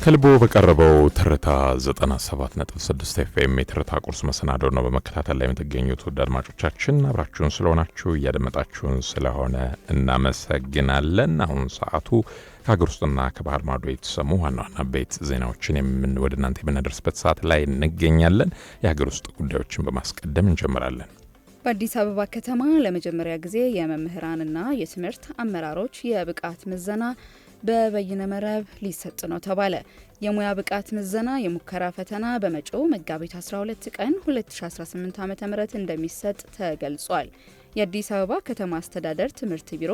ከልቦ በቀረበው ትርታ 97.6 ኤፍኤም የትርታ ቁርስ መሰናዶ ነው በመከታተል ላይ የምትገኙት ውድ አድማጮቻችን። አብራችሁን ስለሆናችሁ እያደመጣችሁን ስለሆነ እናመሰግናለን። አሁን ሰዓቱ ከሀገር ውስጥና ከባህር ማዶ የተሰሙ ዋና ዋና ቤት ዜናዎችን ወደ እናንተ የምናደርስበት ሰዓት ላይ እንገኛለን። የሀገር ውስጥ ጉዳዮችን በማስቀደም እንጀምራለን። በአዲስ አበባ ከተማ ለመጀመሪያ ጊዜ የመምህራንና የትምህርት አመራሮች የብቃት ምዘና በበይነ መረብ ሊሰጥ ነው ተባለ። የሙያ ብቃት ምዘና የሙከራ ፈተና በመጪው መጋቢት 12 ቀን 2018 ዓ.ም እንደሚሰጥ ተገልጿል። የአዲስ አበባ ከተማ አስተዳደር ትምህርት ቢሮ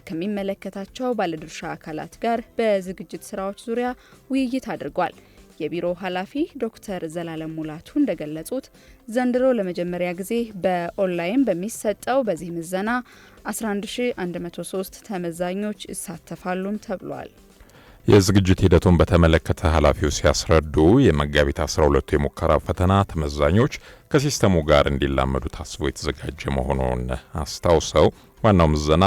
ከሚመለከታቸው ባለድርሻ አካላት ጋር በዝግጅት ስራዎች ዙሪያ ውይይት አድርጓል። የቢሮ ኃላፊ ዶክተር ዘላለም ሙላቱ እንደገለጹት ዘንድሮ ለመጀመሪያ ጊዜ በኦንላይን በሚሰጠው በዚህ ምዘና 11103 ተመዛኞች ይሳተፋሉም ተብሏል። የዝግጅት ሂደቱን በተመለከተ ኃላፊው ሲያስረዱ የመጋቢት 12 የሙከራ ፈተና ተመዛኞች ከሲስተሙ ጋር እንዲላመዱ ታስቦ የተዘጋጀ መሆኑን አስታውሰው ዋናው ምዘና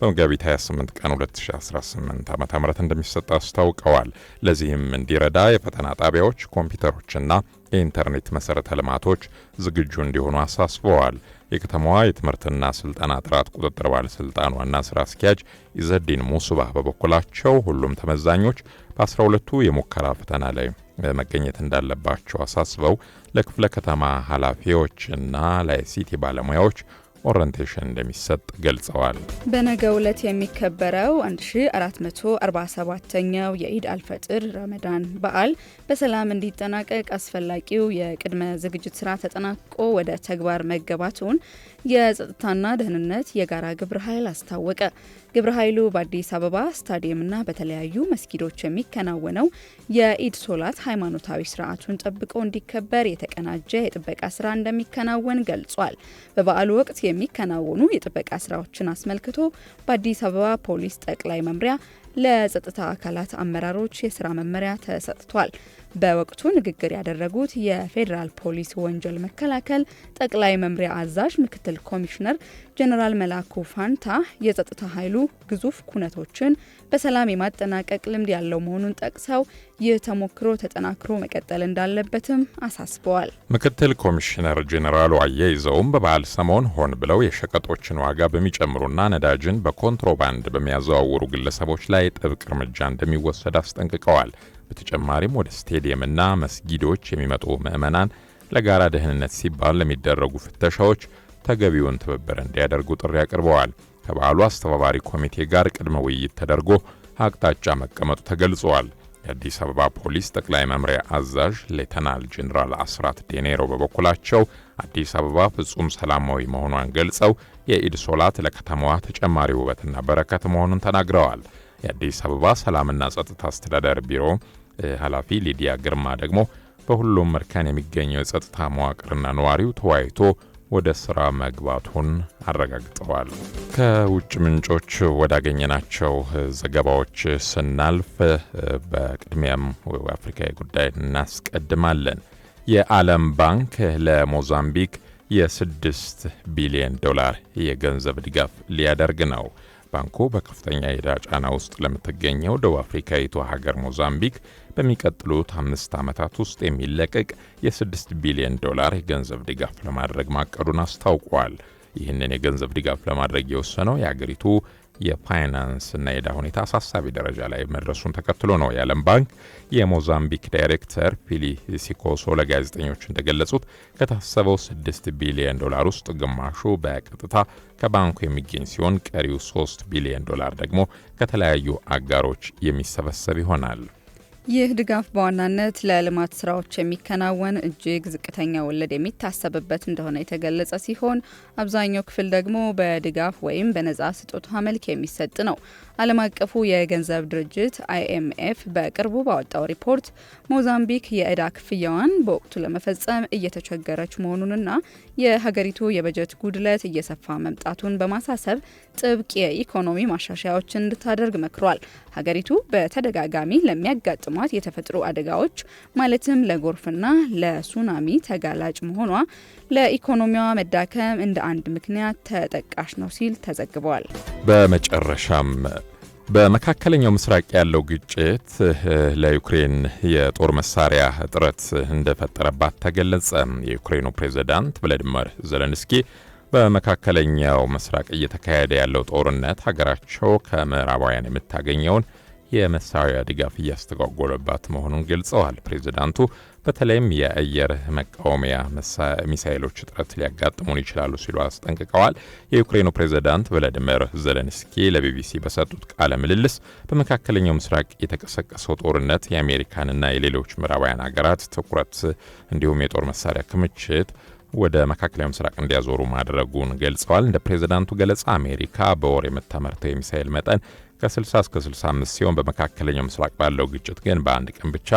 በመጋቢት 28 ቀን 2018 ዓ.ም እንደሚሰጥ አስታውቀዋል። ለዚህም እንዲረዳ የፈተና ጣቢያዎች፣ ኮምፒውተሮችና የኢንተርኔት መሰረተ ልማቶች ዝግጁ እንዲሆኑ አሳስበዋል። የከተማዋ የትምህርትና ስልጠና ጥራት ቁጥጥር ባለስልጣን ዋና ስራ አስኪያጅ ኢዘዲን ሙሱባህ በበኩላቸው ሁሉም ተመዛኞች በ12ቱ የሙከራ ፈተና ላይ መገኘት እንዳለባቸው አሳስበው ለክፍለ ከተማ ኃላፊዎችና ለአይሲቲ ባለሙያዎች ኦሪንቴሽን እንደሚሰጥ ገልጸዋል። በነገው ዕለት የሚከበረው 1447ኛው የኢድ አልፈጥር ረመዳን በዓል በሰላም እንዲጠናቀቅ አስፈላጊው የቅድመ ዝግጅት ስራ ተጠናቆ ወደ ተግባር መገባቱን የጸጥታና ደህንነት የጋራ ግብረ ኃይል አስታወቀ። ግብረ ኃይሉ በአዲስ አበባ ስታዲየምና በተለያዩ መስጊዶች የሚከናወነው የኢድ ሶላት ሃይማኖታዊ ስርዓቱን ጠብቆ እንዲከበር የተቀናጀ የጥበቃ ስራ እንደሚከናወን ገልጿል። በበዓሉ ወቅት የሚከናወኑ የጥበቃ ስራዎችን አስመልክቶ በአዲስ አበባ ፖሊስ ጠቅላይ መምሪያ ለጸጥታ አካላት አመራሮች የስራ መመሪያ ተሰጥቷል። በወቅቱ ንግግር ያደረጉት የፌዴራል ፖሊስ ወንጀል መከላከል ጠቅላይ መምሪያ አዛዥ ምክትል ኮሚሽነር ጀነራል መላኩ ፋንታ የጸጥታ ኃይሉ ግዙፍ ኩነቶችን በሰላም የማጠናቀቅ ልምድ ያለው መሆኑን ጠቅሰው ይህ ተሞክሮ ተጠናክሮ መቀጠል እንዳለበትም አሳስበዋል። ምክትል ኮሚሽነር ጀነራሉ አያይዘውም በበዓል ሰሞን ሆን ብለው የሸቀጦችን ዋጋ በሚጨምሩና ነዳጅን በኮንትሮባንድ በሚያዘዋውሩ ግለሰቦች ላይ ጥብቅ እርምጃ እንደሚወሰድ አስጠንቅቀዋል። በተጨማሪም ወደ ስቴዲየምና መስጊዶች የሚመጡ ምዕመናን ለጋራ ደህንነት ሲባል ለሚደረጉ ፍተሻዎች ተገቢውን ትብብር እንዲያደርጉ ጥሪ አቅርበዋል። ከበዓሉ አስተባባሪ ኮሚቴ ጋር ቅድመ ውይይት ተደርጎ አቅጣጫ መቀመጡ ተገልጿል። የአዲስ አበባ ፖሊስ ጠቅላይ መምሪያ አዛዥ ሌተናል ጄኔራል አስራት ዴኔሮ በበኩላቸው አዲስ አበባ ፍጹም ሰላማዊ መሆኗን ገልጸው የኢድ ሶላት ለከተማዋ ተጨማሪ ውበትና በረከት መሆኑን ተናግረዋል። የአዲስ አበባ ሰላምና ጸጥታ አስተዳደር ቢሮ ኃላፊ ሊዲያ ግርማ ደግሞ በሁሉም እርከን የሚገኘው የጸጥታ መዋቅርና ነዋሪው ተወያይቶ ወደ ስራ መግባቱን አረጋግጠዋል። ከውጭ ምንጮች ወዳገኘናቸው ዘገባዎች ስናልፍ በቅድሚያም አፍሪካዊ ጉዳይ እናስቀድማለን። የዓለም ባንክ ለሞዛምቢክ የ$6 ቢሊዮን የገንዘብ ድጋፍ ሊያደርግ ነው። ባንኩ በከፍተኛ የዕዳ ጫና ውስጥ ለምትገኘው ደቡብ አፍሪካዊቷ ሀገር ሞዛምቢክ በሚቀጥሉት 5 ዓመታት ውስጥ የሚለቀቅ የ$6 ቢሊዮን የገንዘብ ድጋፍ ለማድረግ ማቀዱን አስታውቋል። ይህንን የገንዘብ ድጋፍ ለማድረግ የወሰነው የሀገሪቱ የፋይናንስና የዕዳ ሁኔታ አሳሳቢ ደረጃ ላይ መድረሱን ተከትሎ ነው። የዓለም ባንክ የሞዛምቢክ ዳይሬክተር ፒሊ ሲኮሶ ለጋዜጠኞች እንደገለጹት ከታሰበው $6 ቢሊዮን ውስጥ ግማሹ በቀጥታ ከባንኩ የሚገኝ ሲሆን ቀሪው $3 ቢሊዮን ደግሞ ከተለያዩ አጋሮች የሚሰበሰብ ይሆናል። ይህ ድጋፍ በዋናነት ለልማት ስራዎች የሚከናወን እጅግ ዝቅተኛ ወለድ የሚታሰብበት እንደሆነ የተገለጸ ሲሆን አብዛኛው ክፍል ደግሞ በድጋፍ ወይም በነጻ ስጦታ መልክ የሚሰጥ ነው። ዓለም አቀፉ የገንዘብ ድርጅት IMF በቅርቡ ባወጣው ሪፖርት ሞዛምቢክ የዕዳ ክፍያዋን በወቅቱ ለመፈጸም እየተቸገረች መሆኑንና የሀገሪቱ የበጀት ጉድለት እየሰፋ መምጣቱን በማሳሰብ ጥብቅ የኢኮኖሚ ማሻሻያዎችን እንድታደርግ መክሯል። ሀገሪቱ በተደጋጋሚ ለሚያጋጥሟት የተፈጥሮ አደጋዎች ማለትም ለጎርፍና ለሱናሚ ተጋላጭ መሆኗ ለኢኮኖሚዋ መዳከም እንደ አንድ ምክንያት ተጠቃሽ ነው ሲል ተዘግቧል። በመጨረሻም በመካከለኛው ምስራቅ ያለው ግጭት ለዩክሬን የጦር መሳሪያ እጥረት እንደፈጠረባት ተገለጸ። የዩክሬኑ ፕሬዝዳንት ቮሎዲሚር ዜሌንስኪ በመካከለኛው ምስራቅ እየተካሄደ ያለው ጦርነት ሀገራቸው ከምዕራባውያን የምታገኘውን የመሳሪያ ድጋፍ እያስተጓጎለባት መሆኑን ገልጸዋል። ፕሬዝዳንቱ በተለይም የአየር መቃወሚያ ሚሳኤሎች እጥረት ሊያጋጥሙን ይችላሉ ሲሉ አስጠንቅቀዋል። የዩክሬኑ ፕሬዝዳንት ቮሎዲሚር ዜሌንስኪ ለቢቢሲ በሰጡት ቃለ ምልልስ በመካከለኛው ምስራቅ የተቀሰቀሰው ጦርነት የአሜሪካንና የሌሎች ምዕራባውያን ሀገራት ትኩረት እንዲሁም የጦር መሳሪያ ክምችት ወደ መካከለኛው ምስራቅ እንዲያዞሩ ማድረጉን ገልጸዋል። እንደ ፕሬዝዳንቱ ገለጻ አሜሪካ በወር የምታመርተው የሚሳኤል መጠን ከ60 እስከ 65 ሲሆን በመካከለኛው ምስራቅ ባለው ግጭት ግን በአንድ ቀን ብቻ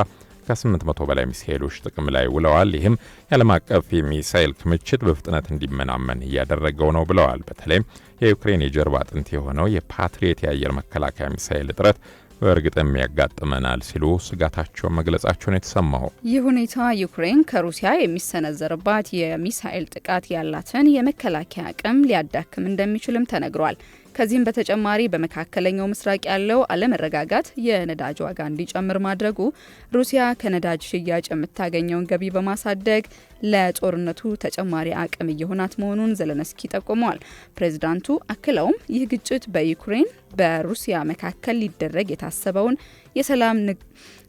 ከ800 በላይ ሚሳኤሎች ጥቅም ላይ ውለዋል። ይህም የዓለም አቀፍ የሚሳኤል ክምችት በፍጥነት እንዲመናመን እያደረገው ነው ብለዋል። በተለይም የዩክሬን የጀርባ አጥንት የሆነው የፓትሪየት የአየር መከላከያ ሚሳኤል እጥረት በእርግጥም ያጋጥመናል ሲሉ ስጋታቸውን መግለጻቸውን የተሰማው። ይህ ሁኔታ ዩክሬን ከሩሲያ የሚሰነዘርባት የሚሳኤል ጥቃት ያላትን የመከላከያ አቅም ሊያዳክም እንደሚችልም ተነግሯል። ከዚህም በተጨማሪ በመካከለኛው ምስራቅ ያለው አለመረጋጋት የነዳጅ ዋጋ እንዲጨምር ማድረጉ ሩሲያ ከነዳጅ ሽያጭ የምታገኘውን ገቢ በማሳደግ ለጦርነቱ ተጨማሪ አቅም እየሆናት መሆኑን ዜሌንስኪ ጠቁመዋል። ፕሬዝዳንቱ አክለውም ይህ ግጭት በዩክሬን በሩሲያ መካከል ሊደረግ የታሰበውን የሰላም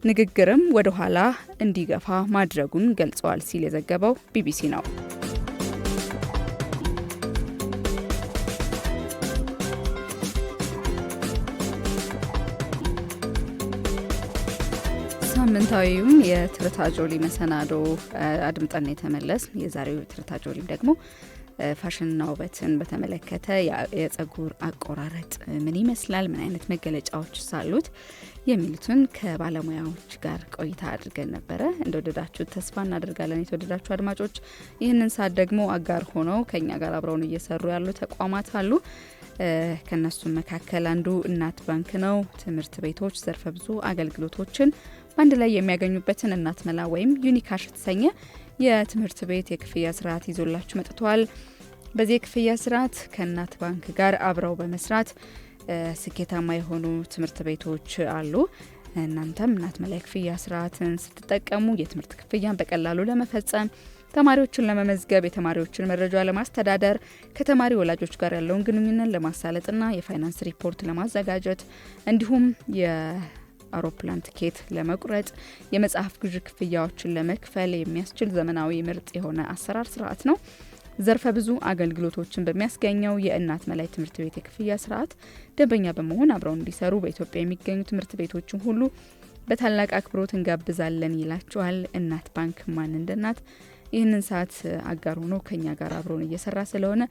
ንግግርም ወደ ኋላ እንዲገፋ ማድረጉን ገልጸዋል ሲል የዘገበው ቢቢሲ ነው። ሳምንታዊውን የትርታ ጆሊ መሰናዶ አድምጠን የተመለስ። የዛሬው ትርታ ጆሊም ደግሞ ፋሽንና ውበትን በተመለከተ የጸጉር አቆራረጥ ምን ይመስላል፣ ምን አይነት መገለጫዎች ሳሉት የሚሉትን ከባለሙያዎች ጋር ቆይታ አድርገን ነበረ። እንደወደዳችሁ ተስፋ እናደርጋለን። የተወደዳችሁ አድማጮች፣ ይህንን ሰዓት ደግሞ አጋር ሆነው ከኛ ጋር አብረውን እየሰሩ ያሉ ተቋማት አሉ። ከነሱም መካከል አንዱ እናት ባንክ ነው። ትምህርት ቤቶች ዘርፈ ብዙ አገልግሎቶችን በአንድ ላይ የሚያገኙበትን እናት መላ ወይም ዩኒካሽ የተሰኘ የትምህርት ቤት የክፍያ ስርዓት ይዞላችሁ መጥቷል። በዚህ የክፍያ ስርዓት ከእናት ባንክ ጋር አብረው በመስራት ስኬታማ የሆኑ ትምህርት ቤቶች አሉ። እናንተም እናት መላ የክፍያ ስርዓትን ስትጠቀሙ የትምህርት ክፍያን በቀላሉ ለመፈጸም፣ ተማሪዎችን ለመመዝገብ፣ የተማሪዎችን መረጃ ለማስተዳደር፣ ከተማሪ ወላጆች ጋር ያለውን ግንኙነት ለማሳለጥና የፋይናንስ ሪፖርት ለማዘጋጀት እንዲሁም የአውሮፕላን ትኬት ለመቁረጥ፣ የመጽሐፍ ግዥ ክፍያዎችን ለመክፈል የሚያስችል ዘመናዊ ምርጥ የሆነ አሰራር ስርዓት ነው። ዘርፈ ብዙ አገልግሎቶችን በሚያስገኘው የእናት መላይ ትምህርት ቤት የክፍያ ስርዓት ደንበኛ በመሆን አብረው እንዲሰሩ በኢትዮጵያ የሚገኙ ትምህርት ቤቶችን ሁሉ በታላቅ አክብሮት እንጋብዛለን ይላችኋል እናት ባንክ። ማን እንደ እናት ይህንን ሰዓት አጋር ሆኖ ከኛ ጋር አብሮን እየሰራ ስለሆነ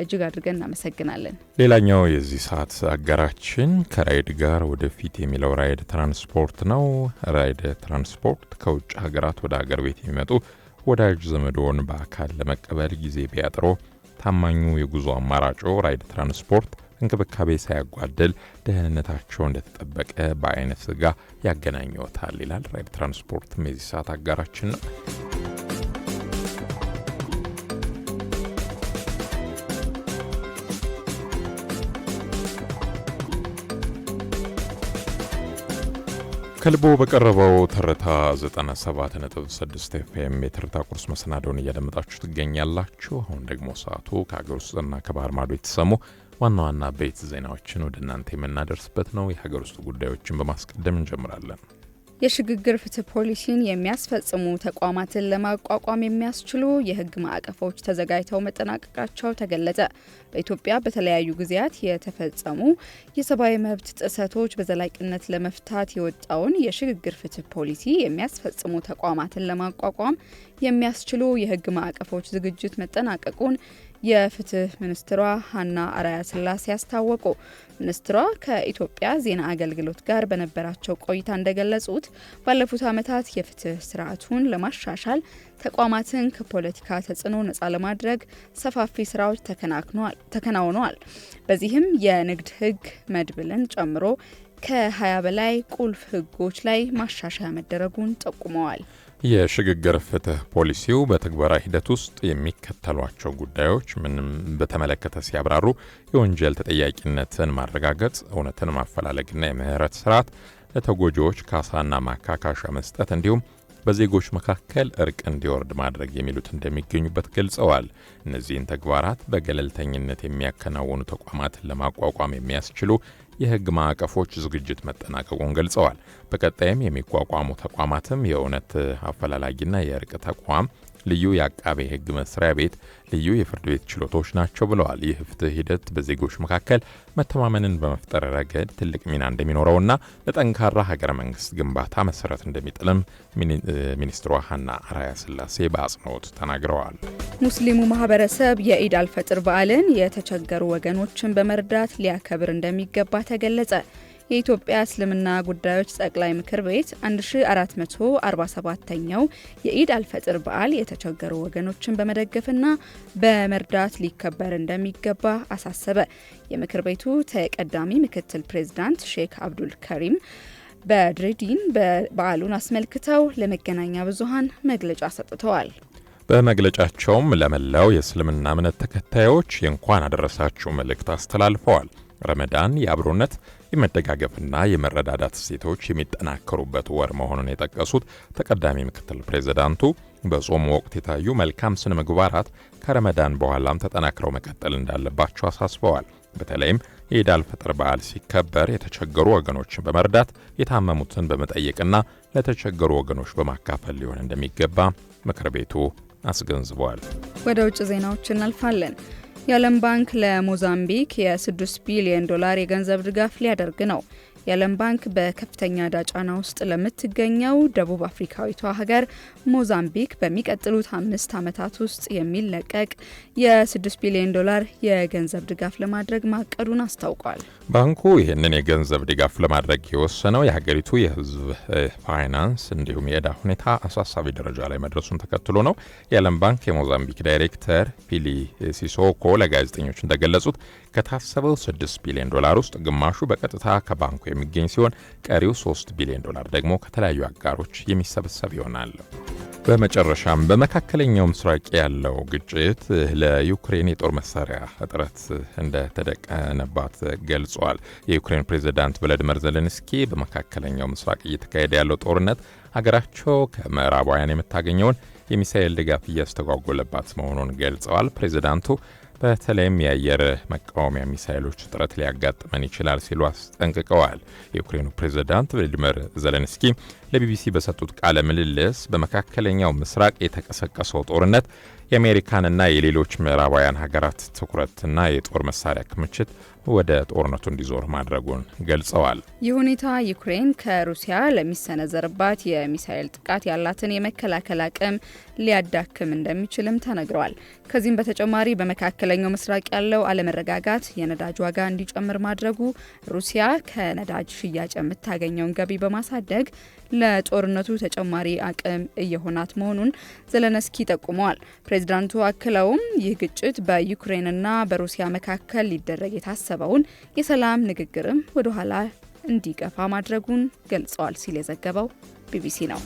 እጅግ አድርገን እናመሰግናለን። ሌላኛው የዚህ ሰዓት አጋራችን ከራይድ ጋር ወደፊት የሚለው ራይድ ትራንስፖርት ነው። ራይድ ትራንስፖርት ከውጭ ሀገራት ወደ ሀገር ቤት የሚመጡ ወዳጅ ዘመዶን በአካል ለመቀበል ጊዜ ቢያጥሮ ታማኙ የጉዞ አማራጮ ራይድ ትራንስፖርት እንክብካቤ ሳያጓደል ደህንነታቸው እንደተጠበቀ በአይነት ስጋ ያገናኘዎታል ይላል። ራይድ ትራንስፖርትም የዚህ ሰዓት አጋራችን ነው። ከልቦ በቀረበው ትርታ 97.6 ኤፍኤም የትርታ ቁርስ መሰናዶውን እያደመጣችሁ ትገኛላችሁ። አሁን ደግሞ ሰዓቱ ከሀገር ውስጥና ከባህር ማዶ የተሰሙ ዋና ዋና ቤት ዜናዎችን ወደ እናንተ የምናደርስበት ነው። የሀገር ውስጥ ጉዳዮችን በማስቀደም እንጀምራለን። የሽግግር ፍትህ ፖሊሲን የሚያስፈጽሙ ተቋማትን ለማቋቋም የሚያስችሉ የህግ ማዕቀፎች ተዘጋጅተው መጠናቀቃቸው ተገለጸ። በኢትዮጵያ በተለያዩ ጊዜያት የተፈጸሙ የሰብአዊ መብት ጥሰቶች በዘላቂነት ለመፍታት የወጣውን የሽግግር ፍትህ ፖሊሲ የሚያስፈጽሙ ተቋማትን ለማቋቋም የሚያስችሉ የህግ ማዕቀፎች ዝግጅት መጠናቀቁን የፍትህ ሚኒስትሯ ሀና አራያ ስላሴ ያስታወቁ። ሚኒስትሯ ከኢትዮጵያ ዜና አገልግሎት ጋር በነበራቸው ቆይታ እንደገለጹት ባለፉት ዓመታት የፍትህ ስርዓቱን ለማሻሻል ተቋማትን ከፖለቲካ ተጽዕኖ ነጻ ለማድረግ ሰፋፊ ስራዎች ተከናውነዋል። በዚህም የንግድ ህግ መድብልን ጨምሮ ከ20 በላይ ቁልፍ ህጎች ላይ ማሻሻያ መደረጉን ጠቁመዋል። የሽግግር ፍትህ ፖሊሲው በትግበራ ሂደት ውስጥ የሚከተሏቸው ጉዳዮች ምንም በተመለከተ ሲያብራሩ የወንጀል ተጠያቂነትን ማረጋገጥ፣ እውነትን ማፈላለግና የምህረት ስርዓት፣ ለተጎጂዎች ካሳና ማካካሻ መስጠት እንዲሁም በዜጎች መካከል እርቅ እንዲወርድ ማድረግ የሚሉት እንደሚገኙበት ገልጸዋል። እነዚህን ተግባራት በገለልተኝነት የሚያከናውኑ ተቋማትን ለማቋቋም የሚያስችሉ የህግ ማዕቀፎች ዝግጅት መጠናቀቁን ገልጸዋል። በቀጣይም የሚቋቋሙ ተቋማትም የእውነት አፈላላጊና የእርቅ ተቋም፣ ልዩ የአቃቤ ህግ መስሪያ ቤት፣ ልዩ የፍርድ ቤት ችሎቶች ናቸው ብለዋል። ይህ ፍትህ ሂደት በዜጎች መካከል መተማመንን በመፍጠር ረገድ ትልቅ ሚና እንደሚኖረውና ለጠንካራ ሀገረ መንግስት ግንባታ መሰረት እንደሚጥልም ሚኒስትሯ ሀና አራያ ስላሴ በአጽንኦት ተናግረዋል። ሙስሊሙ ማህበረሰብ የኢድ አልፈጥር በዓልን የተቸገሩ ወገኖችን በመርዳት ሊያከብር እንደሚገባ ተገለጸ። የኢትዮጵያ እስልምና ጉዳዮች ጠቅላይ ምክር ቤት 1447ኛው የኢድ አልፈጥር በዓል የተቸገሩ ወገኖችን በመደገፍና በመርዳት ሊከበር እንደሚገባ አሳሰበ። የምክር ቤቱ ተቀዳሚ ምክትል ፕሬዝዳንት ሼክ አብዱል ከሪም በድሬዲን በዓሉን አስመልክተው ለመገናኛ ብዙሃን መግለጫ ሰጥተዋል። በመግለጫቸውም ለመላው የእስልምና እምነት ተከታዮች የእንኳን አደረሳችሁ መልእክት አስተላልፈዋል። ረመዳን የአብሮነት የመደጋገፍና የመረዳዳት እሴቶች የሚጠናከሩበት ወር መሆኑን የጠቀሱት ተቀዳሚ ምክትል ፕሬዝዳንቱ በጾም ወቅት የታዩ መልካም ስነ ምግባራት ከረመዳን በኋላም ተጠናክረው መቀጠል እንዳለባቸው አሳስበዋል። በተለይም የኢድ አልፈጥር በዓል ሲከበር የተቸገሩ ወገኖችን በመርዳት የታመሙትን በመጠየቅና ለተቸገሩ ወገኖች በማካፈል ሊሆን እንደሚገባ ምክር ቤቱ አስገንዝበዋል። ወደ ውጭ ዜናዎች እናልፋለን። የዓለም ባንክ ለሞዛምቢክ የ$6 ቢሊዮን የገንዘብ ድጋፍ ሊያደርግ ነው። የዓለም ባንክ በከፍተኛ ዕዳ ጫና ውስጥ ለምትገኘው ደቡብ አፍሪካዊቷ ሀገር ሞዛምቢክ በሚቀጥሉት 5 ዓመታት ውስጥ የሚለቀቅ የ$6 ቢሊዮን የገንዘብ ድጋፍ ለማድረግ ማቀዱን አስታውቋል። ባንኩ ይህንን የገንዘብ ድጋፍ ለማድረግ የወሰነው የሀገሪቱ የሕዝብ ፋይናንስ እንዲሁም የዕዳ ሁኔታ አሳሳቢ ደረጃ ላይ መድረሱን ተከትሎ ነው። የዓለም ባንክ የሞዛምቢክ ዳይሬክተር ፒሊ ሲሶኮ ለጋዜጠኞች እንደገለጹት ከታሰበው $6 ቢሊዮን ውስጥ ግማሹ በቀጥታ ከባንኩ የሚገኝ ሲሆን ቀሪው $3 ቢሊዮን ደግሞ ከተለያዩ አጋሮች የሚሰበሰብ ይሆናል። በመጨረሻም በመካከለኛው ምስራቅ ያለው ግጭት ለዩክሬን የጦር መሳሪያ እጥረት እንደተደቀነባት ገልጿል። የዩክሬን ፕሬዝዳንት ቮሎዲሚር ዜሌንስኪ በመካከለኛው ምስራቅ እየተካሄደ ያለው ጦርነት ሀገራቸው ከምዕራባውያን የምታገኘውን የሚሳኤል ድጋፍ እያስተጓጎለባት መሆኑን ገልጸዋል። ፕሬዝዳንቱ በተለይም የአየር መቃወሚያ ሚሳኤሎች እጥረት ሊያጋጥመን ይችላል ሲሉ አስጠንቅቀዋል። የዩክሬኑ ፕሬዝዳንት ቮሎዲሚር ዜሌንስኪ ለቢቢሲ በሰጡት ቃለ ምልልስ በመካከለኛው ምስራቅ የተቀሰቀሰው ጦርነት የአሜሪካንና የሌሎች ምዕራባውያን ሀገራት ትኩረትና የጦር መሳሪያ ክምችት ወደ ጦርነቱ እንዲዞር ማድረጉን ገልጸዋል። ይህ ሁኔታ ዩክሬን ከሩሲያ ለሚሰነዘርባት የሚሳኤል ጥቃት ያላትን የመከላከል አቅም ሊያዳክም እንደሚችልም ተነግረዋል። ከዚህም በተጨማሪ በመካከለኛው ምስራቅ ያለው አለመረጋጋት የነዳጅ ዋጋ እንዲጨምር ማድረጉ ሩሲያ ከነዳጅ ሽያጭ የምታገኘውን ገቢ በማሳደግ ለጦርነቱ ተጨማሪ አቅም እየሆናት መሆኑን ዜሌንስኪ ጠቁመዋል። ፕሬዝዳንቱ አክለውም ይህ ግጭት በዩክሬንና በሩሲያ መካከል ሊደረግ የታሰበውን የሰላም ንግግርም ወደ ኋላ እንዲገፋ ማድረጉን ገልጸዋል ሲል የዘገበው ቢቢሲ ነው።